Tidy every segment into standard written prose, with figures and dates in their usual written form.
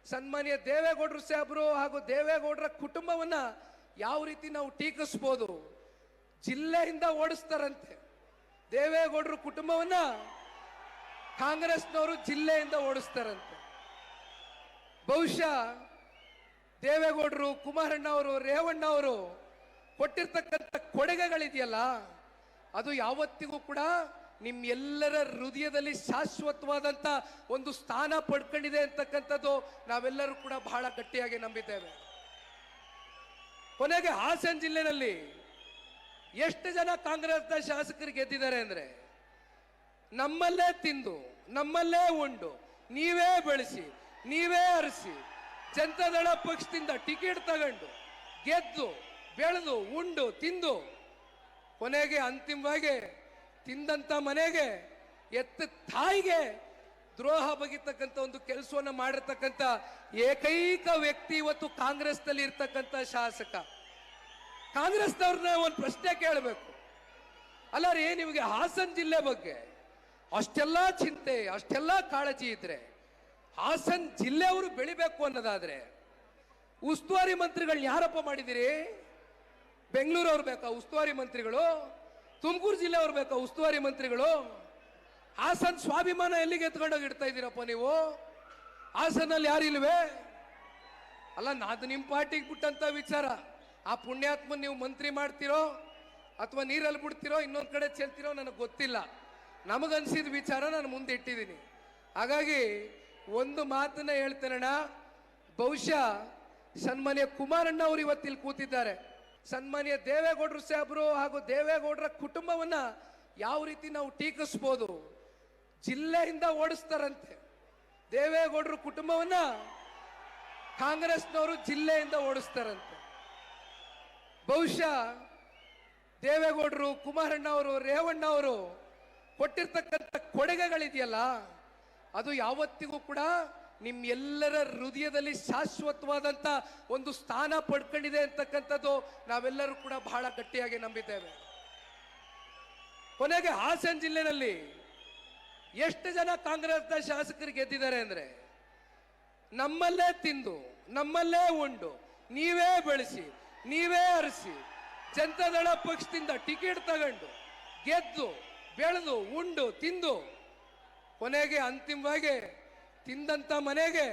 ಸನ್ಮಾನ್ಯ ದೇವೇಗೌಡರು ಸಾಹೇಬರು ಹಾಗೂ ದೇವೇಗೌಡರ ಕುಟುಂಬವನ್ನ ಯಾವ ರೀತಿ ನಾವು ಟೀಕಿಸಬಹುದು. ಜಿಲ್ಲೆಯಿಂದ ಓಡಿಸ್ತಾರಂತೆ ದೇವೇಗೌಡರ ಕುಟುಂಬವನ್ನ, ಕಾಂಗ್ರೆಸ್ನವರು ಜಿಲ್ಲೆಯಿಂದ ಓಡಿಸ್ತಾರಂತೆ. ಬಹುಶಃ ದೇವೇಗೌಡರು, ಕುಮಾರಣ್ಣ ಅವರು, ರೇವಣ್ಣ ಅವರು ಕೊಟ್ಟಿರ್ತಕ್ಕಂಥ ಕೊಡುಗೆಗಳಿದೆಯಲ್ಲ, ಅದು ಯಾವತ್ತಿಗೂ ಕೂಡ ನಿಮ್ಮೆಲ್ಲರ ಹೃದಯದಲ್ಲಿ ಶಾಶ್ವತವಾದಂತ ಒಂದು ಸ್ಥಾನ ಪಡ್ಕೊಂಡಿದೆ ಅಂತಕ್ಕಂಥದ್ದು ನಾವೆಲ್ಲರೂ ಕೂಡ ಬಹಳ ಗಟ್ಟಿಯಾಗಿ ನಂಬಿದ್ದೇವೆ. ಕೊನೆಗೆ ಹಾಸನ ಜಿಲ್ಲೆನಲ್ಲಿ ಎಷ್ಟು ಜನ ಕಾಂಗ್ರೆಸ್ನ ಶಾಸಕರು ಗೆದ್ದಿದ್ದಾರೆ ಅಂದ್ರೆ, ನಮ್ಮಲ್ಲೇ ತಿಂದು ನಮ್ಮಲ್ಲೇ ಉಂಡು ನೀವೇ ಬೆಳೆಸಿ ನೀವೇ ಅರಸಿ ಜನತಾದಳ ಪಕ್ಷದಿಂದ ಟಿಕೆಟ್ ತಗೊಂಡು ಗೆದ್ದು ಬೆಳೆದು ಉಂಡು ತಿಂದು ಕೊನೆಗೆ ಅಂತಿಮವಾಗಿ ತಿಂದಂತ ಮನೆಗೆ ಎತ್ತ ತಾಯಿಗೆ ದ್ರೋಹ ಬಗೆತಕ್ಕಂಥ ಒಂದು ಕೆಲಸವನ್ನು ಮಾಡಿರ್ತಕ್ಕಂಥ ಏಕೈಕ ವ್ಯಕ್ತಿ ಇವತ್ತು ಕಾಂಗ್ರೆಸ್ನಲ್ಲಿ ಇರ್ತಕ್ಕಂಥ ಶಾಸಕ. ಕಾಂಗ್ರೆಸ್ನವ್ರನ್ನ ಒಂದು ಪ್ರಶ್ನೆ ಕೇಳಬೇಕು. ಅಲ್ಲ ರೀ, ನಿಮಗೆ ಹಾಸನ ಜಿಲ್ಲೆ ಬಗ್ಗೆ ಅಷ್ಟೆಲ್ಲ ಚಿಂತೆ, ಅಷ್ಟೆಲ್ಲ ಕಾಳಜಿ ಇದ್ರೆ, ಹಾಸನ ಜಿಲ್ಲೆಯವರು ಬೆಳಿಬೇಕು ಅನ್ನೋದಾದ್ರೆ ಉಸ್ತುವಾರಿ ಮಂತ್ರಿಗಳನ್ನ ಯಾರಪ್ಪ ಮಾಡಿದಿರಿ? ಬೆಂಗಳೂರು ಅವ್ರು ಬೇಕಾ ಉಸ್ತುವಾರಿ ಮಂತ್ರಿಗಳು? ತುಮಕೂರು ಜಿಲ್ಲೆ ಅವ್ರು ಬೇಕಾ ಉಸ್ತುವಾರಿ ಮಂತ್ರಿಗಳು? ಹಾಸನ ಸ್ವಾಭಿಮಾನ ಎಲ್ಲಿಗೆ ಎತ್ಕೊಂಡೋಗಿ ಇಡ್ತಾ ಇದ್ದೀರಪ್ಪ ನೀವು? ಹಾಸನಲ್ಲಿ ಯಾರು ಇಲ್ವೇ? ಅಲ್ಲ, ಅದು ನಿಮ್ಮ ಪಾರ್ಟಿಗೆ ಬಿಟ್ಟಂತ ವಿಚಾರ. ಆ ಪುಣ್ಯಾತ್ಮನ್ ನೀವು ಮಂತ್ರಿ ಮಾಡ್ತಿರೋ ಅಥವಾ ನೀರಲ್ಲಿ ಬಿಡ್ತಿರೋ ಇನ್ನೊಂದು ಕಡೆ ಚೆಲ್ತಿರೋ ನನಗೆ ಗೊತ್ತಿಲ್ಲ. ನಮಗನ್ಸಿದ ವಿಚಾರ ನಾನು ಮುಂದೆ ಇಟ್ಟಿದ್ದೀನಿ. ಹಾಗಾಗಿ ಒಂದು ಮಾತನ್ನ ಹೇಳ್ತೇನಣ್ಣ, ಬಹುಶಃ ಸನ್ಮಾನ್ಯ ಕುಮಾರಣ್ಣ ಅವರು ಇವತ್ತಿಲ್ಲಿ ಕೂತಿದ್ದಾರೆ. ಸನ್ಮಾನ್ಯ ದೇವೇಗೌಡರು ಸಾಹೇಬರು ಹಾಗೂ ದೇವೇಗೌಡರ ಕುಟುಂಬವನ್ನ ಯಾವ ರೀತಿ ನಾವು ಟೀಕಿಸಬಹುದು. ಜಿಲ್ಲೆಯಿಂದ ಓಡಿಸ್ತಾರಂತೆ ದೇವೇಗೌಡರ ಕುಟುಂಬವನ್ನ, ಕಾಂಗ್ರೆಸ್ನವರು ಜಿಲ್ಲೆಯಿಂದ ಓಡಿಸ್ತಾರಂತೆ. ಬಹುಶಃ ದೇವೇಗೌಡರು, ಕುಮಾರಣ್ಣ ಅವರು, ರೇವಣ್ಣ ಅವರು ಕೊಟ್ಟಿರ್ತಕ್ಕಂಥ ಕೊಡುಗೆಗಳಿದೆಯಲ್ಲ, ಅದು ಯಾವತ್ತಿಗೂ ಕೂಡ ನಿಮ್ಮೆಲ್ಲರ ಹೃದಯದಲ್ಲಿ ಶಾಶ್ವತವಾದಂತ ಒಂದು ಸ್ಥಾನ ಪಡ್ಕೊಂಡಿದೆ ಅಂತಕ್ಕಂಥದ್ದು ನಾವೆಲ್ಲರೂ ಕೂಡ ಬಹಳ ಗಟ್ಟಿಯಾಗಿ ನಂಬಿದ್ದೇವೆ. ಕೊನೆಗೆ ಹಾಸನ ಜಿಲ್ಲೆನಲ್ಲಿ ಎಷ್ಟು ಜನ ಕಾಂಗ್ರೆಸ್ನ ಶಾಸಕರು ಗೆದ್ದಿದ್ದಾರೆ ಅಂದ್ರೆ, ನಮ್ಮಲ್ಲೇ ತಿಂದು ನಮ್ಮಲ್ಲೇ ಉಂಡು ನೀವೇ ಬೆಳೆಸಿ ನೀವೇ ಅರಸಿ ಜನತಾದಳ ಪಕ್ಷದಿಂದ ಟಿಕೆಟ್ ತಗೊಂಡು ಗೆದ್ದು ಬೆಳೆದು ಉಂಡು ತಿಂದು ಕೊನೆಗೆ ಅಂತಿಮವಾಗಿ ತಿಂದಂತ ಮನೆಗೆ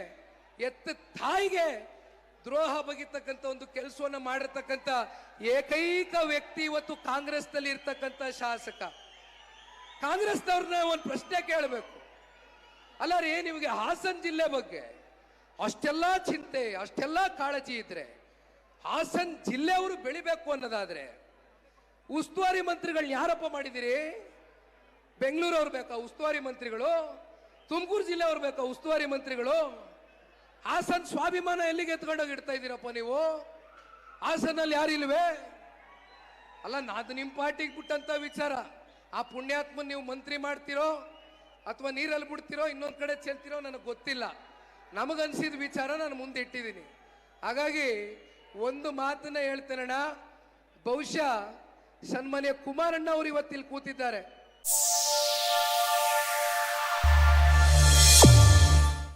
ಎತ್ತ ತಾಯಿಗೆ ದ್ರೋಹ ಬಗೆತಕ್ಕಂಥ ಒಂದು ಕೆಲಸವನ್ನು ಮಾಡಿರ್ತಕ್ಕಂಥ ಏಕೈಕ ವ್ಯಕ್ತಿ ಇವತ್ತು ಕಾಂಗ್ರೆಸ್ನಲ್ಲಿ ಇರ್ತಕ್ಕಂಥ ಶಾಸಕ. ಕಾಂಗ್ರೆಸ್ನವ್ರನ್ನ ಒಂದು ಪ್ರಶ್ನೆ ಕೇಳಬೇಕು. ಅಲ್ಲ ರೀ, ನಿಮಗೆ ಹಾಸನ ಜಿಲ್ಲೆ ಬಗ್ಗೆ ಅಷ್ಟೆಲ್ಲ ಚಿಂತೆ, ಅಷ್ಟೆಲ್ಲ ಕಾಳಜಿ ಇದ್ರೆ, ಹಾಸನ ಜಿಲ್ಲೆಯವರು ಬೆಳಿಬೇಕು ಅನ್ನೋದಾದ್ರೆ ಉಸ್ತುವಾರಿ ಮಂತ್ರಿಗಳನ್ನ ಯಾರಪ್ಪ ಮಾಡಿದಿರಿ? ಬೆಂಗಳೂರು ಅವ್ರು ಬೇಕಾ ಉಸ್ತುವಾರಿ ಮಂತ್ರಿಗಳು? ತುಮಕೂರು ಜಿಲ್ಲೆ ಅವ್ರು ಬೇಕಾ ಉಸ್ತುವಾರಿ ಮಂತ್ರಿಗಳು? ಹಾಸನ ಸ್ವಾಭಿಮಾನ ಎಲ್ಲಿಗೆ ಎತ್ಕೊಂಡೋಗಿ ಇಡ್ತಾ ಇದ್ದೀರಪ್ಪ ನೀವು? ಹಾಸನಲ್ಲಿ ಯಾರು ಇಲ್ವೇ? ಅಲ್ಲ, ಅದು ನಿಮ್ಮ ಪಾರ್ಟಿಗೆ ಬಿಟ್ಟಂತ ವಿಚಾರ. ಆ ಪುಣ್ಯಾತ್ಮನ್ ನೀವು ಮಂತ್ರಿ ಮಾಡ್ತಿರೋ ಅಥವಾ ನೀರಲ್ಲಿ ಬಿಡ್ತಿರೋ ಇನ್ನೊಂದು ಕಡೆ ಚೆಲ್ತಿರೋ ನನಗೆ ಗೊತ್ತಿಲ್ಲ. ನಮಗನ್ಸಿದ ವಿಚಾರ ನಾನು ಮುಂದೆ ಇಟ್ಟಿದ್ದೀನಿ. ಹಾಗಾಗಿ ಒಂದು ಮಾತನ್ನ ಹೇಳ್ತೇನಣ್ಣ, ಬಹುಶಃ ಸನ್ಮಾನ್ಯ ಕುಮಾರಣ್ಣ ಅವರು ಇವತ್ತಿಲ್ಲಿ ಕೂತಿದ್ದಾರೆ.